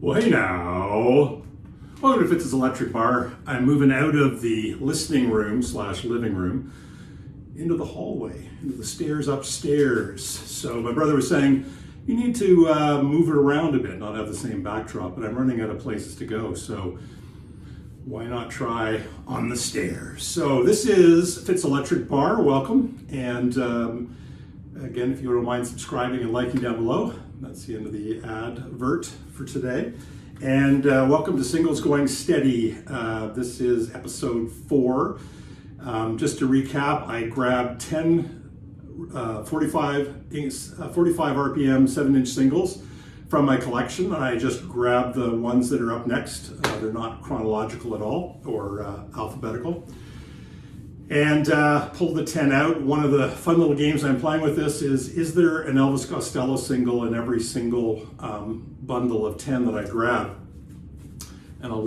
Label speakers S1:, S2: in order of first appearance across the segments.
S1: Well, hey now. Welcome to Fitz's Electric Bar. I'm moving out of the listening room / living room into the hallway, into the stairs upstairs. So my brother was saying, you need to move it around a bit, not have the same backdrop, but I'm running out of places to go. So why not try on the stairs? So this is Fitz Electric Bar. Welcome. And again, if you don't mind subscribing and liking down below, that's the end of the advert for today. And welcome to Singles Going Steady. This is episode 4. Just to recap, I grabbed 10 45 RPM 7-inch singles from my collection. I just grabbed the ones that are up next. They're not chronological at all or alphabetical. And pulled the 10 out. One of the fun little games I'm playing with this is there an Elvis Costello single in every single bundle of 10 that I grab? And I'll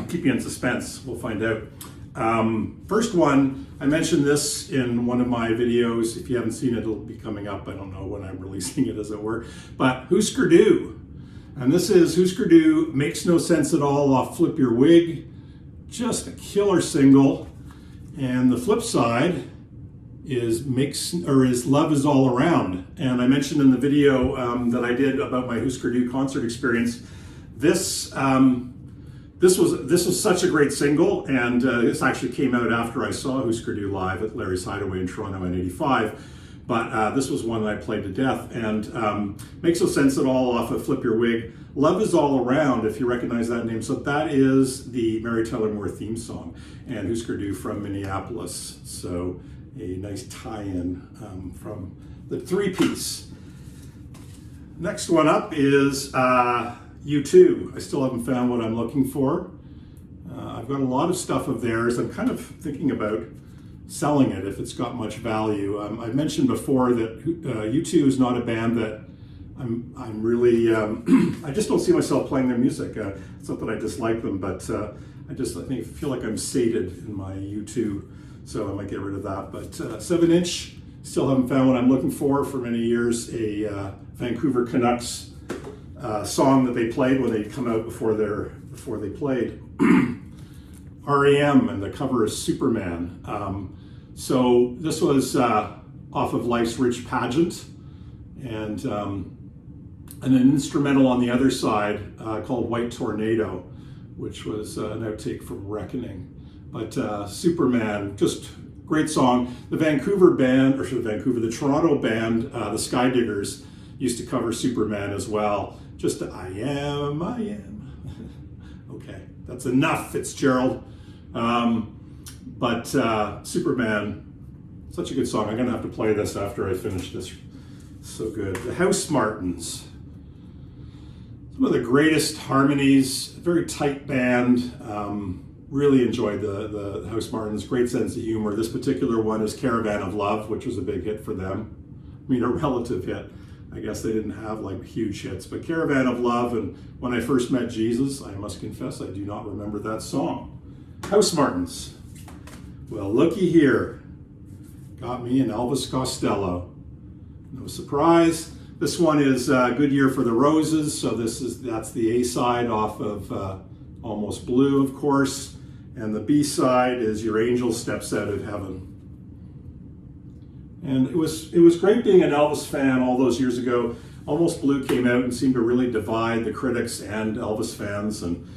S1: keep you in suspense. We'll find out. First one, I mentioned this in one of my videos. If you haven't seen it, it'll be coming up. I don't know when I'm releasing it, as it were. But Husker Du. And this is Husker Du, Makes No Sense at All off Flip Your Wig. Just a killer single. And the flip side is Love Is All Around. And I mentioned in the video that I did about my Husker Du concert experience, this was such a great single, and this actually came out after I saw Husker Du live at Larry's Hideaway in Toronto in '85. But this was one that I played to death, and Makes No Sense at All off of Flip Your Wig. Love Is All Around, if you recognize that name. So that is the Mary Tyler Moore theme song, and Husker Du from Minneapolis. So a nice tie-in from the three-piece. Next one up is U2. I still haven't found what I'm looking for. I've got a lot of stuff of theirs. I'm kind of thinking about selling it if it's got much value. I mentioned before that U2 is not a band that I'm really, I just don't see myself playing their music. It's not that I dislike them, but I feel like I'm sated in my U2, so I might get rid of that. But 7-inch, still haven't found what I'm looking for many years. A Vancouver Canucks song that they played when they'd come out before they played. REM, and the cover is Superman. So this was off of Life's Rich Pageant, and an instrumental on the other side called White Tornado, which was an outtake from Reckoning. But Superman, just great song. The the Toronto band, the Skydiggers, used to cover Superman as well. Just I am. Okay, that's enough, Fitzgerald. But Superman, such a good song. I'm gonna have to play this after I finish this. So good. The Housemartins. Some of the greatest harmonies, very tight band. Really enjoyed the Housemartins, great sense of humor. This particular one is Caravan of Love, which was a big hit for them. I mean, a relative hit. I guess they didn't have like huge hits, but Caravan of Love and When I First Met Jesus, I must confess, I do not remember that song. Housemartins. Well, looky here. Got me an Elvis Costello. No surprise. This one is Good Year for the Roses, so that's the A side off of Almost Blue, of course, and the B side is Your Angel Steps Out of Heaven. And it was great being an Elvis fan all those years ago. Almost Blue came out and seemed to really divide the critics and Elvis fans, and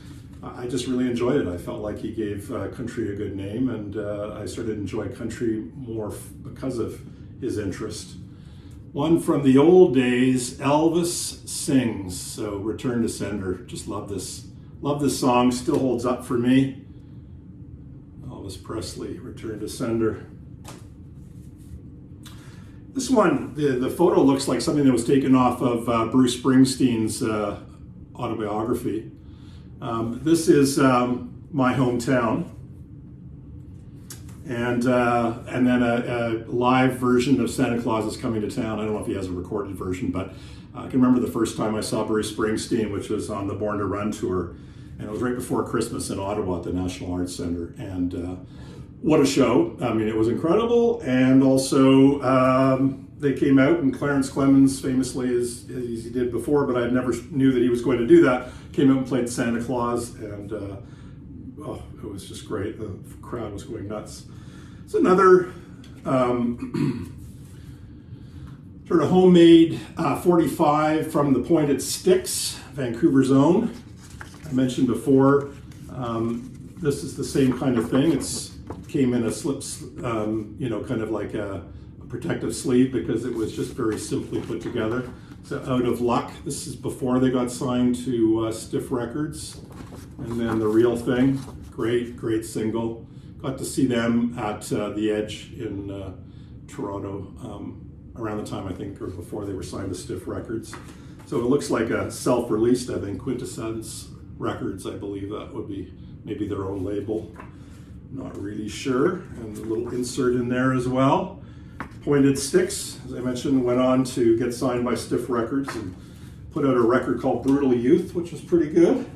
S1: I just really enjoyed it. I felt like he gave country a good name, and I started to enjoy country more because of his interest. One from the old days, Elvis Sings. So Return to Sender. Just love this. Love this song. Still holds up for me. Elvis Presley, Return to Sender. This one, the photo looks like something that was taken off of Bruce Springsteen's autobiography. This is My Hometown, and then a live version of Santa Claus Is Coming to Town. I don't know if he has a recorded version, but I can remember the first time I saw Bruce Springsteen, which was on the Born to Run tour, and it was right before Christmas in Ottawa at the National Arts Centre, and what a show. I mean, it was incredible, and also they came out, and Clarence Clemens, famously as he did before, but I never knew that he was going to do that, came out and played Santa Claus, and it was just great. The crowd was going nuts. It's another sort of homemade 45 from the Pointed Sticks, Vancouver's own. I mentioned before, this is the same kind of thing. It's came in a slip, kind of like a protective sleeve, because it was just very simply put together. So Out of Luck, this is before they got signed to Stiff Records. And then The Real Thing, great single. Got to see them at The Edge in Toronto around the time, I think, or before they were signed to Stiff Records. So it looks like a self-released, I think, Quintessence Records, I believe that would be maybe their own label. Not really sure. And a little insert in there as well. Pointed Sticks, as I mentioned, went on to get signed by Stiff Records and put out a record called Brutal Youth, which was pretty good.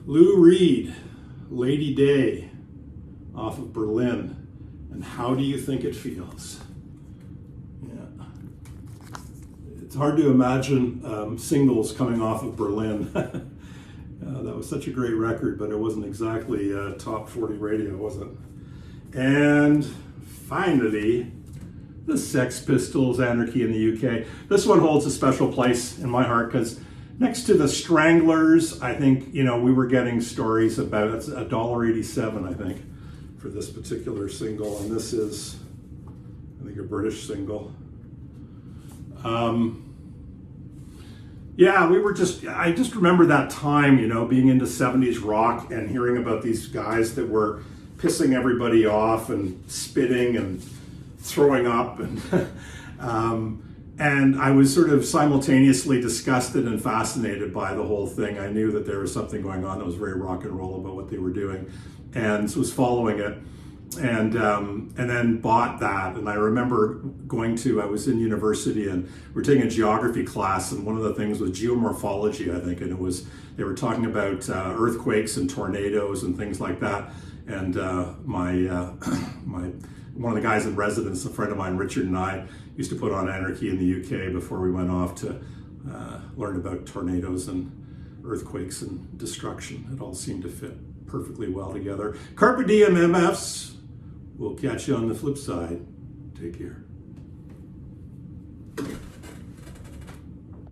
S1: Lou Reed, Lady Day, off of Berlin. And How Do You Think It Feels? Yeah. It's hard to imagine singles coming off of Berlin. That was such a great record, but it wasn't exactly top 40 radio, was it? And finally, the Sex Pistols, Anarchy in the UK. This one holds a special place in my heart, because next to the Stranglers, I think, we were getting stories about, it's $1.87, I think, for this particular single. And this is, I think, a British single. I just remember that time, being into 70s rock and hearing about these guys that were pissing everybody off and spitting and throwing up. And I was sort of simultaneously disgusted and fascinated by the whole thing. I knew that there was something going on that was very rock and roll about what they were doing, and was following it. And then bought that. And I remember I was in university, and we were taking a geography class, and one of the things was geomorphology, I think, and they were talking about earthquakes and tornadoes and things like that. And one of the guys in residence, a friend of mine, Richard, and I used to put on Anarchy in the UK before we went off to learn about tornadoes and earthquakes and destruction. It all seemed to fit perfectly well together. Carpe diem, MFs. We'll catch you on the flip side. Take care.